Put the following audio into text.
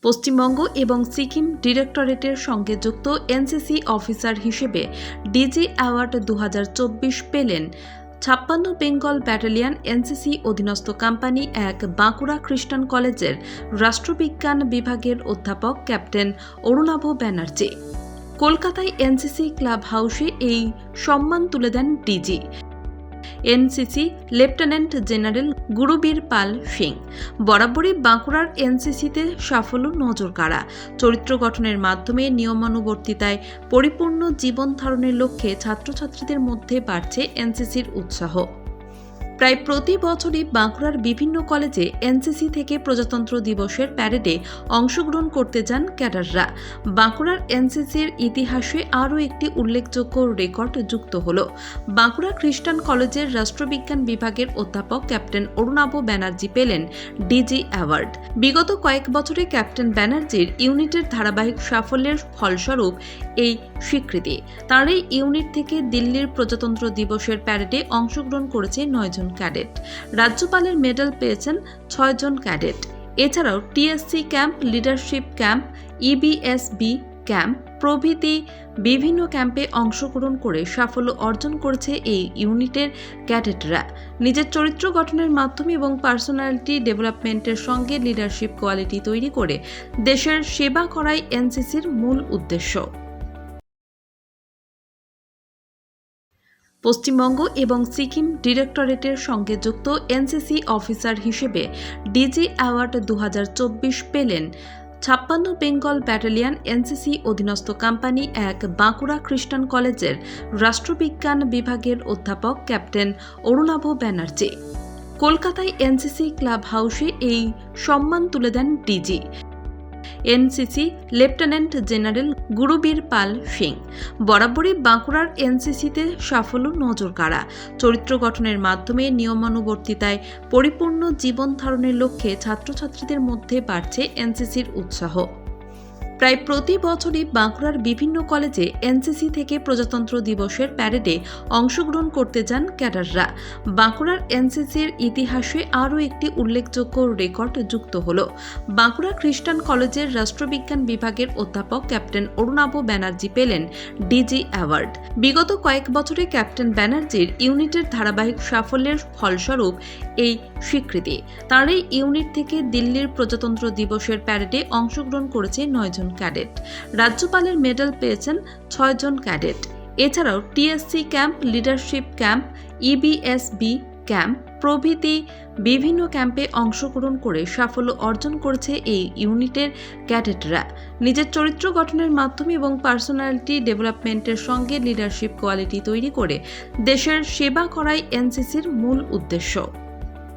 পশ্চিমবঙ্গ এবং সিকিম ডিরেক্টরেটের সঙ্গে যুক্ত এনসিসি অফিসার হিসেবে ডিজি অ্যাওয়ার্ড 2024 পেলেন 56 বেঙ্গল ব্যাটালিয়ন এনসিসি অধীনস্থ কোম্পানি এক বাঁকুড়া খ্রিস্টান কলেজের রাষ্ট্রবিজ্ঞান বিভাগের অধ্যাপক ক্যাপ্টেন অরুণাভ ব্যানার্জি। কলকাতায় এনসিসি ক্লাব হাউসে এই সম্মান তুলে দেন DG NCC lieutenant general গুরুবীর Pal Singh. বরাবরই বাঁকুড়ার এনসিসিতে সাফল্য নজর কাড়া, চরিত্র গঠনের মাধ্যমে নিয়মানুবর্তিতায় পরিপূর্ণ জীবন ধারণের লক্ষ্যে ছাত্রছাত্রীদের মধ্যে বাড়ছে এনসিসির উৎসাহ। প্রায় প্রতি বছরই বাঁকুড়ার বিভিন্ন কলেজে এনসিসি থেকে প্রজাতন্ত্র দিবসের প্যারেডে অংশগ্রহণ করতে যান ক্যাডাররা। বাঁকুড়ার এনসিসির ইতিহাসে আরও একটি উল্লেখযোগ্য রেকর্ড যুক্ত হল। বাঁকুড়া খ্রিস্টান কলেজের রাষ্ট্রবিজ্ঞান বিভাগের অধ্যাপক ক্যাপ্টেন অরুণাভ ব্যানার্জি পেলেন ডিজি অ্যাওয়ার্ড। বিগত কয়েক বছরে ক্যাপ্টেন ব্যানার্জির ইউনিটের ধারাবাহিক সাফল্যের ফলস্বরূপ এই স্বীকৃতি। তার এই ইউনিট থেকে দিল্লির প্রজাতন্ত্র দিবসের প্যারেডে অংশগ্রহণ করেছে 9 জন ক্যাডেট। রাজ্যপালের মেডেল পেয়েছেন 6 জন ক্যাডেট। এছাড়াও TSC camp, leadership camp, EBSB camp প্রভৃতি বিভিন্ন ক্যাম্পে অংশগ্রহণ করে সাফল্য অর্জন করেছে এই ইউনিটের ক্যাডেটরা। নিজের চরিত্র গঠনের মাধ্যমে এবং পার্সোনালিটি ডেভেলপমেন্টের সঙ্গে লিডারশিপ কোয়ালিটি তৈরি করে দেশের সেবা করাই এনসিসির মূল উদ্দেশ্য। পশ্চিমবঙ্গ এবং সিকিম ডিরেক্টরেটের সঙ্গে যুক্ত এনসিসি অফিসার হিসেবে ডিজি অ্যাওয়ার্ড 2024 পেলেন 56 বেঙ্গল ব্যাটালিয়ন এনসিসি অধীনস্থ কোম্পানি এক বাঁকুড়া খ্রিস্টান কলেজের রাষ্ট্রবিজ্ঞান বিভাগের অধ্যাপক ক্যাপ্টেন অরুণাভ ব্যানার্জি। কলকাতায় এনসিসি ক্লাব হাউসে এই সম্মান তুলে দেন DG NCC lieutenant general গুরুবীর Pal Singh. বরাবরই বাঁকুড়ার এনসিসিতে সাফল্য নজর কাড়া, চরিত্র গঠনের মাধ্যমে নিয়মানুবর্তিতায় পরিপূর্ণ জীবন ধারণের লক্ষ্যে ছাত্রছাত্রীদের মধ্যে বাড়ছে এনসিসির উৎসাহ। প্রায় প্রতি বছরই বাঁকুড়ার বিভিন্ন কলেজে এনসিসি থেকে প্রজাতন্ত্র দিবসের প্যারেডে অংশগ্রহণ করতে যান ক্যাডাররা। বাঁকুড়ার এনসিসির ইতিহাসে আরও একটি উল্লেখযোগ্য রেকর্ড যুক্ত হল। বাঁকুড়া খ্রিস্টান কলেজের রাষ্ট্রবিজ্ঞান বিভাগের অধ্যাপক ক্যাপ্টেন অরুণাভ ব্যানার্জি পেলেন ডিজি অ্যাওয়ার্ড। বিগত কয়েক বছরে ক্যাপ্টেন ব্যানার্জির ইউনিটের ধারাবাহিক সাফল্যের ফলস্বরূপ এই স্বীকৃতি। তার এই ইউনিট থেকে দিল্লির প্রজাতন্ত্র দিবসের প্যারেডে অংশগ্রহণ করেছে 9 জন ক্যাডেট। রাজ্যপালের মেডেল পেয়েছেন 6 জন ক্যাডেট। এছাড়াও TSC camp, leadership camp, EBSB camp প্রভৃতি বিভিন্ন ক্যাম্পে অংশগ্রহণ করে সাফল্য অর্জন করেছে এই ইউনিটের ক্যাডেটরা। নিজের চরিত্র গঠনের মাধ্যমে এবং পার্সোনালিটি ডেভেলপমেন্টের সঙ্গে লিডারশিপ কোয়ালিটি তৈরি করে দেশের সেবা করাই এনসিসির মূল উদ্দেশ্য।